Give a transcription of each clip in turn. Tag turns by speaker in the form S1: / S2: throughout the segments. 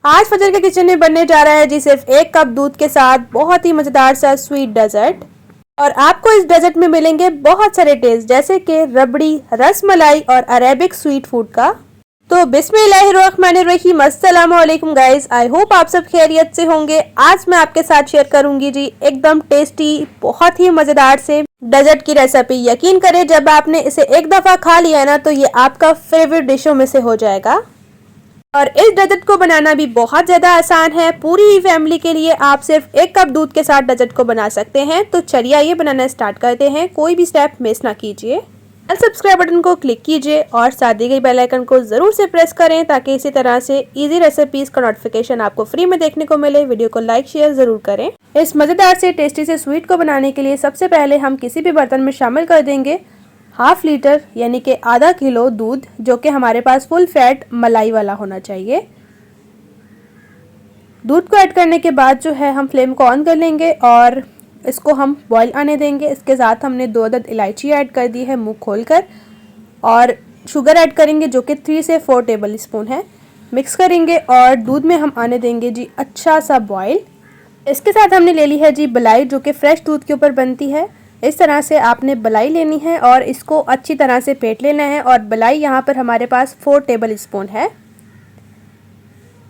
S1: आज फजर के किचन में बनने जा रहा है जी सिर्फ 1 कप दूध के साथ बहुत ही मजेदार सा स्वीट डेजर्ट। और आपको इस डेजर्ट में मिलेंगे बहुत सारे टेस्ट जैसे कि रबड़ी, रस मलाई और अरेबिक स्वीट फूड का। तो बिस्मिल्लाहिर्रहमानिर्रहीम, अस्सलाम वालेकुम गाइस, आई होप आप सब खैरियत से होंगे। आज मैं आपके साथ शेयर करूंगी जी एकदम टेस्टी बहुत ही मजेदार से डेजर्ट की रेसिपी। यकीन करें जब आपने इसे एक दफा खा लिया ना तो ये आपका फेवरेट डिशों में से हो जाएगा। और इस डेजर्ट को बनाना भी बहुत ज़्यादा आसान है। पूरी ही फैमिली के लिए आप सिर्फ 1 कप दूध के साथ डेजर्ट को बना सकते हैं। तो चलिए आइए बनाना स्टार्ट करते हैं, कोई भी स्टेप मिस ना कीजिए। सब्सक्राइब बटन को क्लिक कीजिए और साथ दी गई बेल आइकन को ज़रूर से प्रेस करें ताकि इसी तरह से इजी रेसिपीज़ का नोटिफिकेशन आपको फ्री में देखने को मिले। वीडियो को लाइक शेयर ज़रूर करें। इस मज़ेदार से टेस्टी से स्वीट को बनाने के लिए सबसे पहले हम किसी भी बर्तन में शामिल कर देंगे ½ लीटर यानी कि आधा किलो दूध, जो कि हमारे पास फुल फैट मलाई वाला होना चाहिए। दूध को ऐड करने के बाद जो है हम फ्लेम को ऑन कर लेंगे और इसको हम बॉईल आने देंगे। इसके साथ हमने 2 अदद इलायची ऐड कर दी है मुंह खोलकर, और शुगर ऐड करेंगे जो कि 3 से 4 टेबल स्पून है। मिक्स करेंगे और दूध में हम आने देंगे जी अच्छा सा बॉईल। इसके साथ हमने ले ली है जी मलाई, जो कि फ्रेश दूध के ऊपर बनती है। इस तरह से आपने मलाई लेनी है और इसको अच्छी तरह से फेंट लेना है। और मलाई यहाँ पर हमारे पास 4 टेबल स्पून है।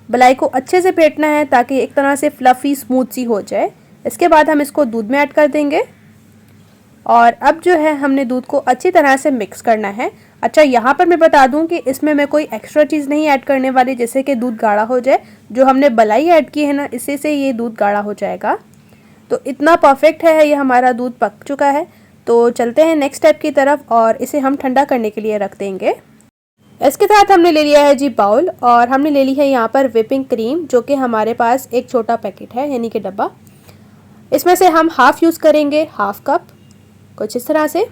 S1: मलाई को अच्छे से फेंटना है ताकि एक तरह से फ्लफ़ी स्मूथ सी हो जाए। इसके बाद हम इसको दूध में ऐड कर देंगे और अब जो है हमने दूध को अच्छी तरह से मिक्स करना है। अच्छा, यहाँ पर मैं बता दूँ कि इसमें मैं कोई एक्स्ट्रा चीज़ नहीं ऐड करने वाली जिससे कि दूध गाढ़ा हो जाए। जो हमने मलाई ऐड की है ना, इससे से ये दूध गाढ़ा हो जाएगा। तो इतना परफेक्ट है ये हमारा दूध पक चुका है। तो चलते हैं नेक्स्ट स्टेप की तरफ और इसे हम ठंडा करने के लिए रख देंगे। इसके साथ हमने ले लिया है जी बाउल और हमने ले ली है यहाँ पर व्हिपिंग क्रीम, जो कि हमारे पास एक छोटा पैकेट है यानी कि डब्बा। इसमें से हम हाफ यूज़ करेंगे, ½ कप कुछ इस तरह से।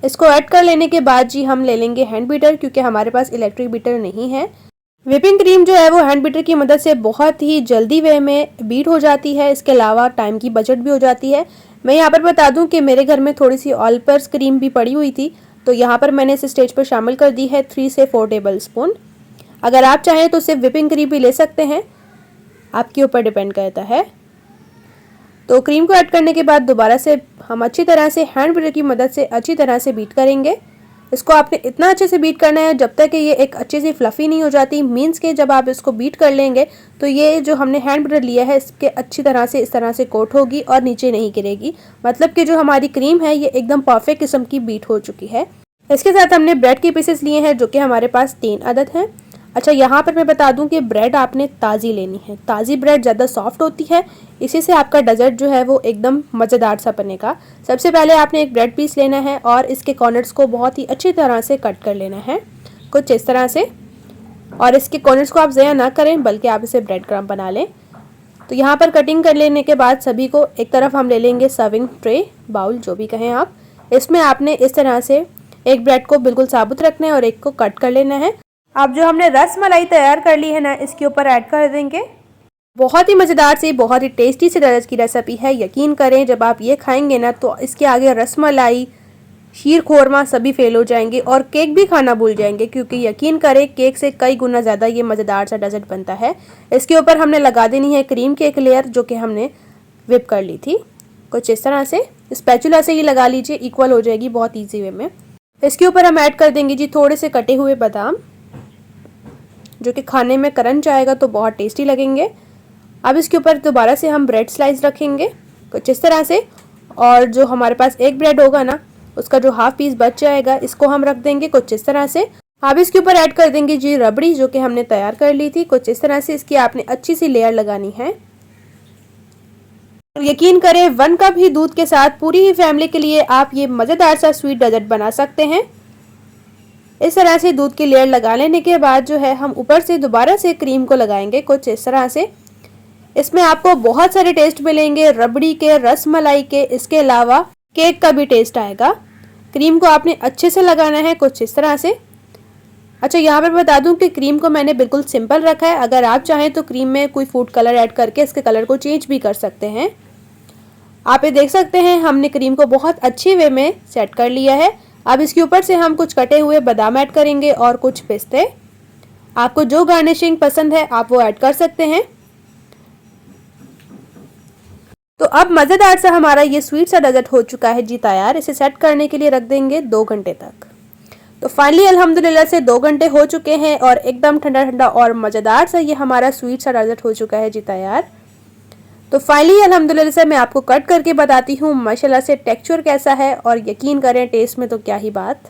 S1: इसको ऐड कर लेने के बाद जी हम ले लेंगे हैंड बीटर, क्योंकि हमारे पास इलेक्ट्रिक बीटर नहीं है। व्हिपिंग क्रीम जो है वो हैंड बीटर की मदद से बहुत ही जल्दी वे में बीट हो जाती है। इसके अलावा टाइम की बचत भी हो जाती है। मैं यहाँ पर बता दूं कि मेरे घर में थोड़ी सी ऑल पर्पस क्रीम भी पड़ी हुई थी, तो यहाँ पर मैंने इस स्टेज पर शामिल कर दी है 3 से 4 टेबल स्पून। अगर आप चाहें तो सिर्फ व्हिपिंग क्रीम भी ले सकते हैं, आपके ऊपर डिपेंड करता है। तो क्रीम को ऐड करने के बाद दोबारा से हम अच्छी तरह से हैंड बीटर की मदद से अच्छी तरह से बीट करेंगे। इसको आपने इतना अच्छे से बीट करना है जब तक कि ये एक अच्छी सी फ्लफ़ी नहीं हो जाती। मीन्स के जब आप इसको बीट कर लेंगे तो ये जो हमने हैंड बीटर लिया है इसके अच्छी तरह से इस तरह से कोट होगी और नीचे नहीं गिरेगी। मतलब कि जो हमारी क्रीम है ये एकदम परफेक्ट किस्म की बीट हो चुकी है। इसके साथ हमने ब्रेड के पीसेस लिए हैं, जो कि हमारे पास 3 अदद हैं। अच्छा, यहाँ पर मैं बता दूं कि ब्रेड आपने ताज़ी लेनी है। ताज़ी ब्रेड ज़्यादा सॉफ्ट होती है, इसी से आपका डेजर्ट जो है वो एकदम मज़ेदार सा बनेगा। सबसे पहले आपने एक ब्रेड पीस लेना है और इसके कॉर्नर्स को बहुत ही अच्छी तरह से कट कर लेना है, कुछ इस तरह से। और इसके कॉर्नर्स को आप ज़या ना करें, बल्कि आप इसे ब्रेड क्रम्ब बना लें। तो यहाँ पर कटिंग कर लेने के बाद सभी को एक तरफ हम ले लेंगे सर्विंग ट्रे, बाउल जो भी कहें आप। इसमें आपने इस तरह से एक ब्रेड को बिल्कुल साबुत रखना है और एक को कट कर लेना है। अब जो हमने रस मलाई तैयार कर ली है ना, इसके ऊपर ऐड कर देंगे। बहुत ही मज़ेदार से बहुत ही टेस्टी से डेजर्ट की रेसिपी है। यकीन करें जब आप ये खाएंगे ना तो इसके आगे रस मलाई, शीर खोरमा सभी फेल हो जाएंगे और केक भी खाना भूल जाएंगे, क्योंकि यकीन करें केक से कई गुना ज़्यादा ये मज़ेदार सा डेजर्ट बनता है। इसके ऊपर हमने लगा देनी है क्रीम की एक लेयर, जो कि हमने व्हिप कर ली थी, कुछ इस तरह से। स्पैचुला से ही लगा लीजिए, इक्वल हो जाएगी बहुत ईजी वे में। इसके ऊपर हम ऐड कर देंगे जी थोड़े से कटे हुए बादाम, जो कि खाने में क्रंच आएगा तो बहुत टेस्टी लगेंगे। अब इसके ऊपर दोबारा से हम ब्रेड स्लाइस रखेंगे, कुछ इस तरह से। और जो हमारे पास एक ब्रेड होगा ना, उसका जो ½ पीस बच जाएगा इसको हम रख देंगे कुछ इस तरह से। अब इसके ऊपर ऐड कर देंगे जी रबड़ी, जो कि हमने तैयार कर ली थी, कुछ इस तरह से। इसकी आपने अच्छी सी लेयर लगानी है। यकीन करें 1 कप ही दूध के साथ पूरी ही फैमिली के लिए आप ये मज़ेदार सा स्वीट डेजर्ट बना सकते हैं। इस तरह से दूध की लेयर लगा लेने के बाद जो है हम ऊपर से दोबारा से क्रीम को लगाएंगे, कुछ इस तरह से। इसमें आपको बहुत सारे टेस्ट मिलेंगे, रबड़ी के, रस मलाई के, इसके अलावा केक का भी टेस्ट आएगा। क्रीम को आपने अच्छे से लगाना है, कुछ इस तरह से। अच्छा, यहाँ पर बता दूं कि क्रीम को मैंने बिल्कुल सिंपल रखा है। अगर आप चाहें तो क्रीम में कोई फूड कलर ऐड करके इसके कलर को चेंज भी कर सकते हैं। आप ये देख सकते हैं हमने क्रीम को बहुत अच्छे वे में सेट कर लिया है। अब इसके ऊपर से हम कुछ कटे हुए बादाम ऐड करेंगे और कुछ पिस्ते, आपको जो गार्निशिंग पसंद है आप वो ऐड कर सकते हैं। तो अब मज़ेदार सा हमारा ये स्वीट सा डेजर्ट हो चुका है जी तैयार। इसे सेट करने के लिए रख देंगे 2 घंटे तक। तो फाइनली अल्हम्दुलिल्लाह से 2 घंटे हो चुके हैं और एकदम ठंडा ठंडा और मज़ेदार सा ये हमारा स्वीट सा डेजर्ट हो चुका है जी तैयार। तो फाइनली अल्हम्दुलिल्लाह से मैं आपको कट करके बताती हूँ माशाल्लाह से टेक्सचर कैसा है, और यकीन करें टेस्ट में तो क्या ही बात।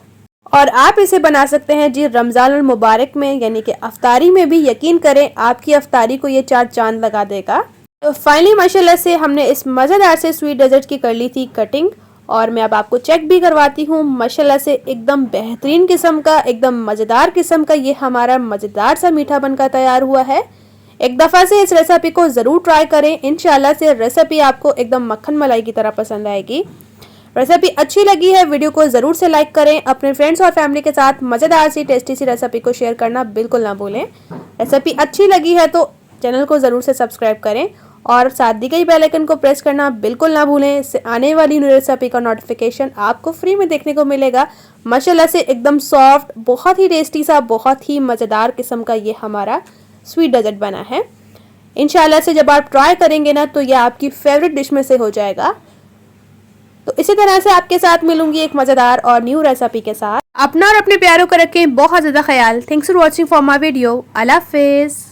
S1: और आप इसे बना सकते हैं जी रमज़ान मुबारक में, यानी कि अफ्तारी में भी। यकीन करें आपकी अफ्तारी को ये 4 चांद लगा देगा। तो फाइनली माशाल्लाह से हमने इस मज़ेदार से स्वीट डेजर्ट की कर ली थी कटिंग, और मैं अब आपको चेक भी करवाती हूँ। माशाल्लाह से एकदम बेहतरीन किस्म का, एकदम मज़ेदार किस्म का ये हमारा मज़ेदार सा मीठा बनकर तैयार हुआ है। एक दफ़ा से इस रेसिपी को ज़रूर ट्राई करें, इंशाल्लाह से रेसिपी आपको एकदम मक्खन मलाई की तरह पसंद आएगी। रेसिपी अच्छी लगी है वीडियो को ज़रूर से लाइक करें। अपने फ्रेंड्स और फैमिली के साथ मज़ेदार सी टेस्टी सी रेसिपी को शेयर करना बिल्कुल ना भूलें। रेसिपी अच्छी लगी है तो चैनल को ज़रूर से सब्सक्राइब करें और साथ दी गई बेल आइकन को प्रेस करना बिल्कुल ना भूलें। इससे आने वाली न्यू रेसिपी का नोटिफिकेशन आपको फ्री में देखने को मिलेगा। माशाल्लाह से एकदम सॉफ्ट, बहुत ही टेस्टी सा, बहुत ही मज़ेदार किस्म का ये हमारा स्वीट डेजर्ट बना है। इंशाल्लाह से जब आप ट्राई करेंगे ना तो ये आपकी फेवरेट डिश में से हो जाएगा। तो इसी तरह से आपके साथ मिलूंगी एक मज़ेदार और न्यू रेसिपी के साथ। अपना और अपने प्यारों का रखें बहुत ज़्यादा ख्याल। Thanks for watching for my video. अल्लाह हाफिज़।